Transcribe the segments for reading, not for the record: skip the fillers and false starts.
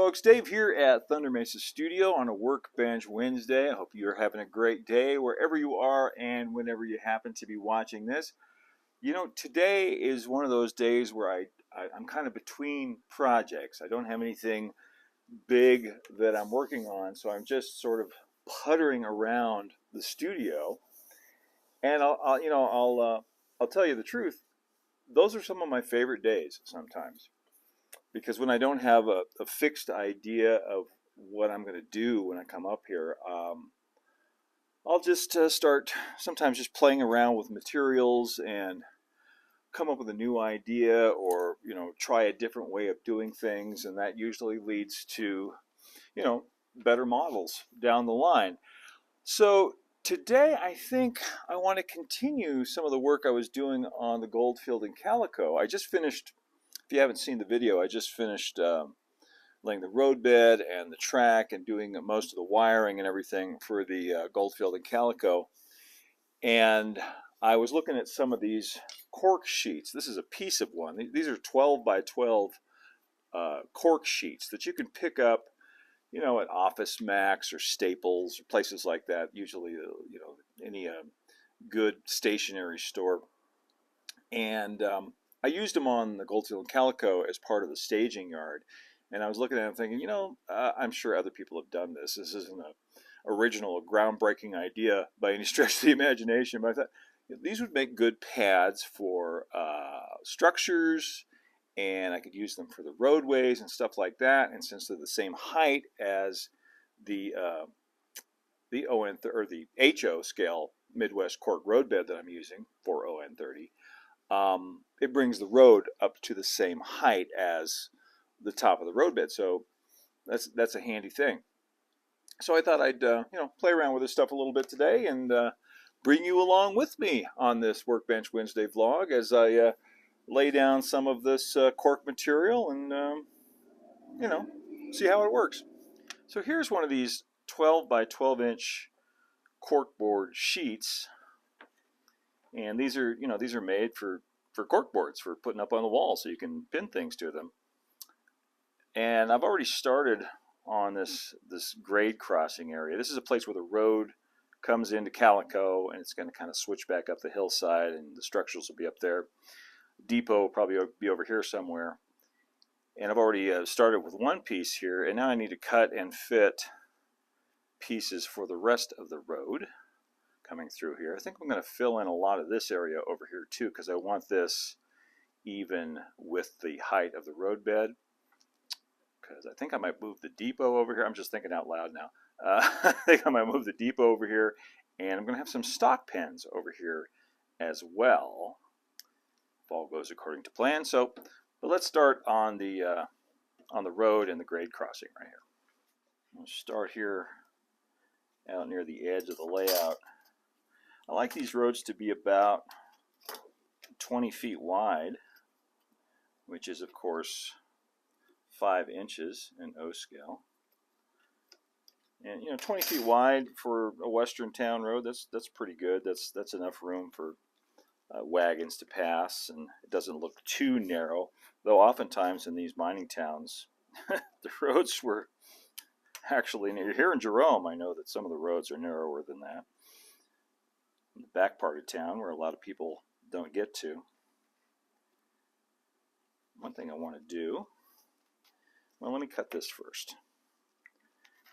folks, Dave here at Thunder Mesa Studio on a Workbench Wednesday. I hope you're having a great day wherever you are and whenever you happen to be watching this. You know, today is one of those days where I'm kind of between projects. I don't have anything big that I'm working on, so I'm just sort of puttering around the studio. And I'll tell you the truth. Those are some of my favorite days sometimes. Because when I don't have a fixed idea of what I'm going to do when I come up here, I'll just start sometimes just playing around with materials and come up with a new idea, or try a different way of doing things, and that usually leads to better models down the line. So today I think I want to continue some of the work I was doing on the Goldfield and Calico. I just finished. If you haven't seen the video, I just finished laying the roadbed and the track and doing most of the wiring and everything for the Goldfield and Calico. And I was looking at some of these cork sheets. This is a piece of one. These are 12 by 12 cork sheets that you can pick up, at Office Max or Staples or places like that. Usually, any good stationery store. And I used them on the Goldfield and Calico as part of the staging yard, and I was looking at them thinking, I'm sure other people have done this. This isn't an original, groundbreaking idea by any stretch of the imagination, but I thought these would make good pads for structures, and I could use them for the roadways and stuff like that. And since they're the same height as the HO scale Midwest cork roadbed that I'm using for ON30. It brings the road up to the same height as the top of the roadbed, so that's a handy thing. So I thought I'd play around with this stuff a little bit today and bring you along with me on this Workbench Wednesday vlog as I lay down some of this cork material and see how it works. So here's one of these 12 by 12 inch corkboard sheets, and these are made for cork boards for putting up on the wall so you can pin things to them. And I've already started on this grade crossing area. This is a place where the road comes into Calico, and it's going to kind of switch back up the hillside, and the structures will be up there. Depot will probably be over here somewhere. And I've already started with one piece here, and now I need to cut and fit pieces for the rest of the road coming through here. I think I'm going to fill in a lot of this area over here too, because I want this even with the height of the roadbed. Because I think I might move the depot over here. I'm just thinking out loud now. I think I might move the depot over here, and I'm going to have some stock pins over here as well, if all goes according to plan. So, but let's start on the road and the grade crossing right here. We'll start here out near the edge of the layout. I like these roads to be about 20 feet wide, which is of course 5 inches in O scale. And 20 feet wide for a western town road, that's pretty good. That's enough room for wagons to pass, and it doesn't look too narrow. Though oftentimes in these mining towns, the roads were actually near. Here in Jerome, I know that some of the roads are narrower than that. In the back part of town, where a lot of people don't get to. One thing I want to do, well, let me cut this first,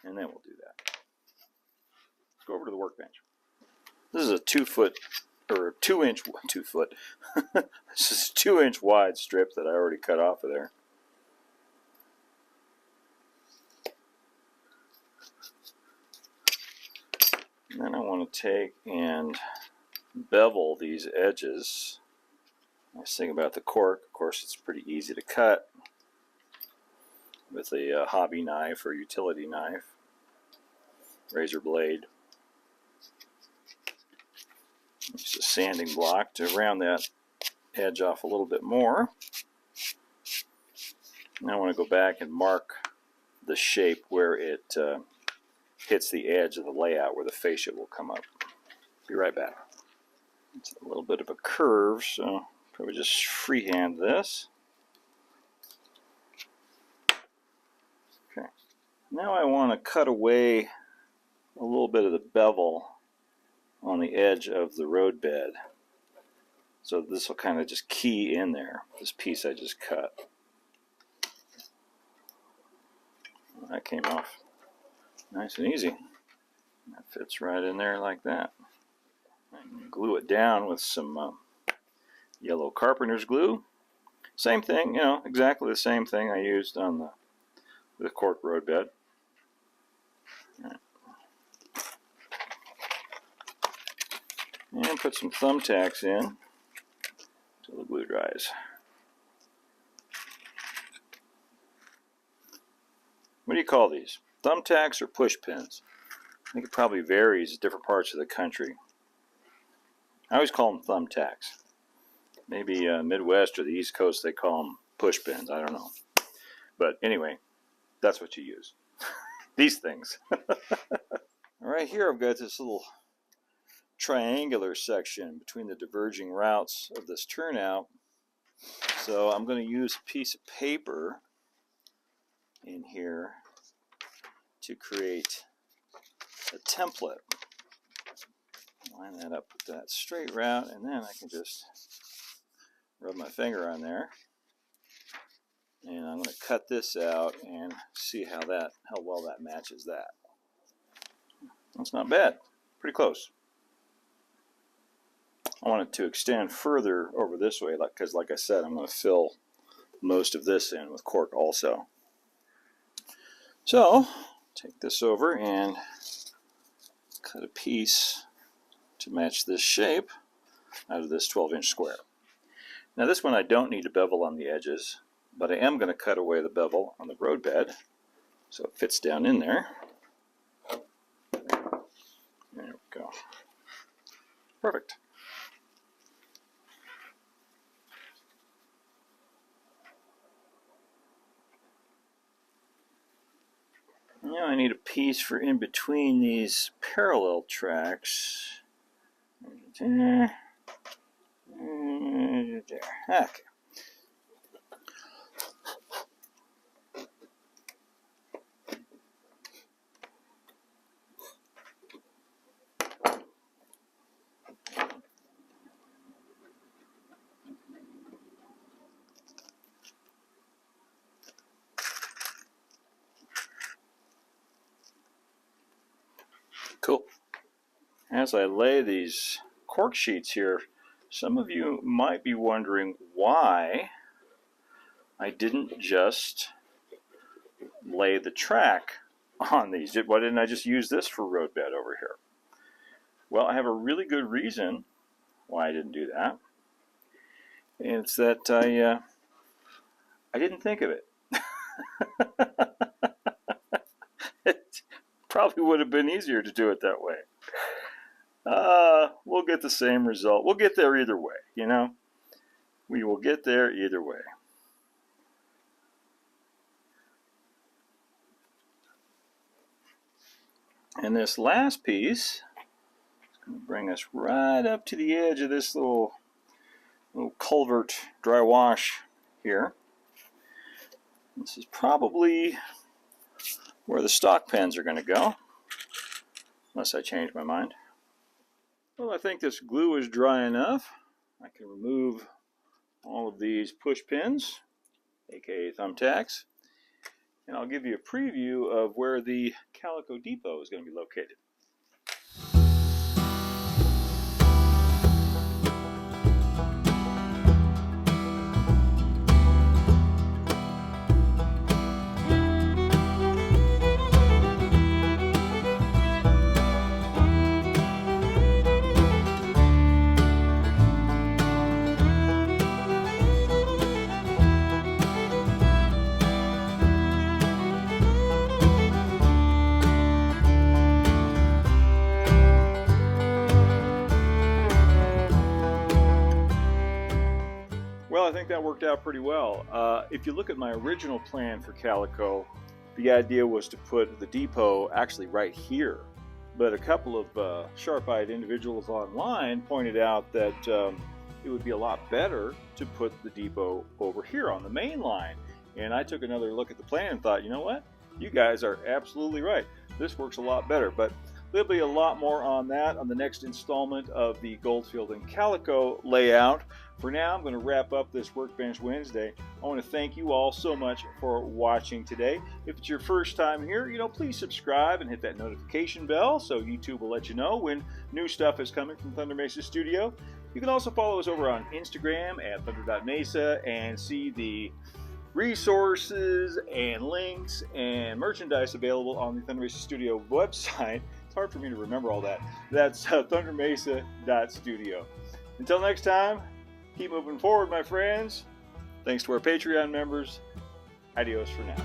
and then we'll do that. Let's go over to the workbench. This is a 2 inch. This is a 2 inch wide strip that I already cut off of there. And then I want to take and bevel these edges. Nice thing about the cork, of course, it's pretty easy to cut with a hobby knife or utility knife, razor blade. Use a sanding block to round that edge off a little bit more. Now I want to go back and mark the shape where it hits the edge of the layout, where the fascia will come up. Be right back. It's a little bit of a curve, so probably just freehand this. Okay. Now I want to cut away a little bit of the bevel on the edge of the road bed. So this will kind of just key in there, this piece I just cut. That came off nice and easy. That fits right in there like that. I can glue it down with some yellow carpenter's glue. Same thing, you know, exactly the same thing I used on the Cork road bed. Right. And put some thumbtacks in until the glue dries. What do you call these? Thumbtacks or push pins? I think it probably varies in different parts of the country. I always call them thumbtacks. Maybe Midwest or the East Coast they call them push pins. I don't know. But anyway, that's what you use. These things. All right, here I've got this little triangular section between the diverging routes of this turnout. So I'm going to use a piece of paper in here to create a template. Line that up with that straight route, and then I can just rub my finger on there. And I'm going to cut this out and see how well that matches that. That's not bad. Pretty close. I want it to extend further over this way, because like I said, I'm going to fill most of this in with cork also. So, take this over and cut a piece to match this shape out of this 12-inch square. Now this one I don't need a bevel on the edges, but I am going to cut away the bevel on the road bed so it fits down in there. There we go. Perfect. Now I need a piece for in between these parallel tracks. Okay. Cool. As I lay these cork sheets here, some of you might be wondering why I didn't just lay the track on these. Why didn't I just use this for road bed over here? Well, I have a really good reason why I didn't do that. And it's that I didn't think of it. It probably would have been easier to do it that way. We'll get the same result. We'll get there either way, you know? We will get there either way. And this last piece is going to bring us right up to the edge of this little culvert dry wash here. This is probably where the stock pens are going to go, unless I change my mind. Well, I think this glue is dry enough. I can remove all of these push pins, aka thumbtacks, and I'll give you a preview of where the Calico depot is going to be located. Well, I think that worked out pretty well. If you look at my original plan for Calico, the idea was to put the depot actually right here. But a couple of sharp-eyed individuals online pointed out that it would be a lot better to put the depot over here on the main line. And I took another look at the plan and thought, you know what? You guys are absolutely right. This works a lot better, but there'll be a lot more on that on the next installment of the Goldfield and Calico layout. For now, I'm going to wrap up this Workbench Wednesday. I want to thank you all so much for watching today. If it's your first time here, please subscribe and hit that notification bell so YouTube will let you know when new stuff is coming from Thunder Mesa Studio. You can also follow us over on Instagram at thunder.mesa and see the resources and links and merchandise available on the Thunder Mesa Studio website. It's hard for me to remember all that. That's thundermesa.studio. Until next time, keep moving forward, my friends. Thanks to our Patreon members. Adios for now.